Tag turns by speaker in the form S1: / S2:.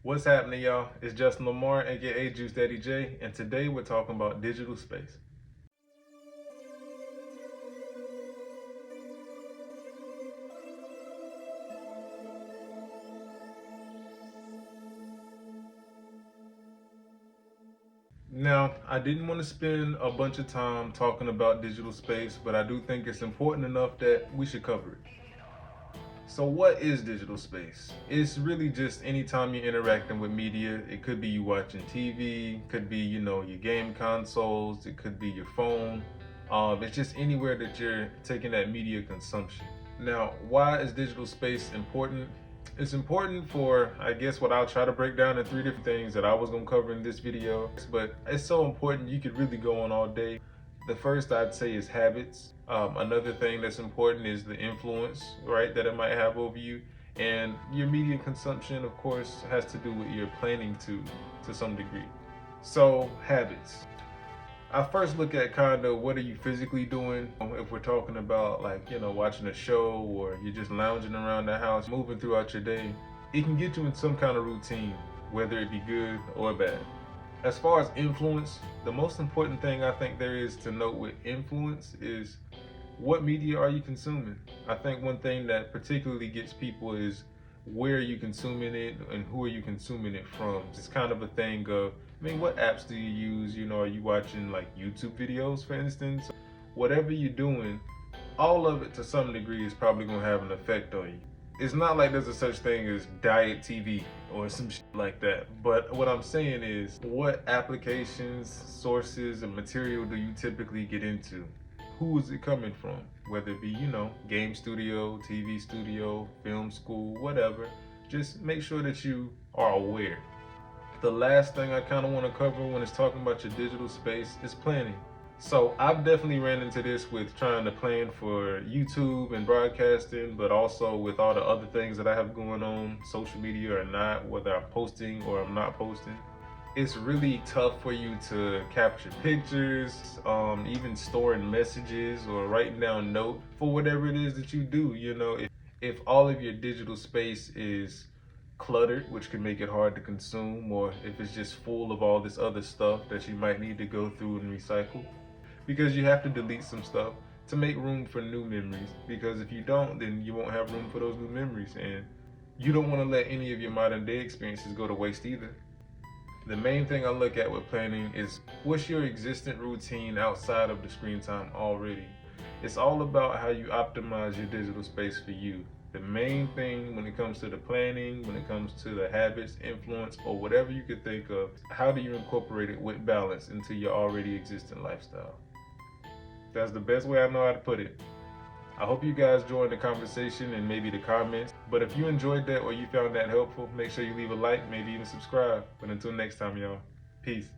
S1: What's happening, y'all? It's Justin Lamar, aka Juice Daddy J, and today we're talking about digital space. Now, I didn't want to spend a bunch of time talking about digital space, but I do think it's important enough that we should cover it. So what is digital space? It's really just anytime you're interacting with media. It could be you watching TV, could be, your game consoles, it could be your phone. It's just anywhere that you're taking that media consumption. Now, why is digital space important? It's important for, I guess, what I'll try to break down in three different things that I was gonna cover in this video, but it's so important you could really go on all day. The first I'd say is habits. Another thing that's important is the influence, right, that it might have over you. And your media consumption, of course, has to do with your planning to some degree. So, habits. I first look at kind of what are you physically doing. If we're talking about like, watching a show or you're just lounging around the house, moving throughout your day, it can get you in some kind of routine, whether it be good or bad. As far as influence, the most important thing I think there is to note with influence is what media are you consuming? I think one thing that particularly gets people is where are you consuming it and who are you consuming it from? It's kind of a thing of, what apps do you use? Are you watching like YouTube videos, for instance? Whatever you're doing, all of it to some degree is probably gonna have an effect on you. It's not like there's a such thing as diet TV or some shit like that. But what I'm saying is, what applications, sources, and material do you typically get into? Who is it coming from? Whether it be, game studio, TV studio, film school, whatever. Just make sure that you are aware. The last thing I kind of want to cover when it's talking about your digital space is planning. So I've definitely ran into this with trying to plan for YouTube and broadcasting, but also with all the other things that I have going on, social media or not, whether I'm posting or I'm not posting. It's really tough for you to capture pictures, even storing messages or writing down notes for whatever it is that you do. If all of your digital space is cluttered, which can make it hard to consume, or if it's just full of all this other stuff that you might need to go through and recycle, because you have to delete some stuff to make room for new memories, because if you don't, then you won't have room for those new memories, and you don't want to let any of your modern day experiences go to waste either. The main thing I look at with planning is what's your existing routine outside of the screen time already. It's all about how you optimize your digital space for you. The main thing when it comes to the planning, when it comes to the habits, influence, or whatever you could think of, how do you incorporate it with balance into your already existing lifestyle? That's the best way I know how to put it. I hope you guys joined the conversation and maybe the comments. But if you enjoyed that or you found that helpful, make sure you leave a like, maybe even subscribe. But until next time, y'all, peace.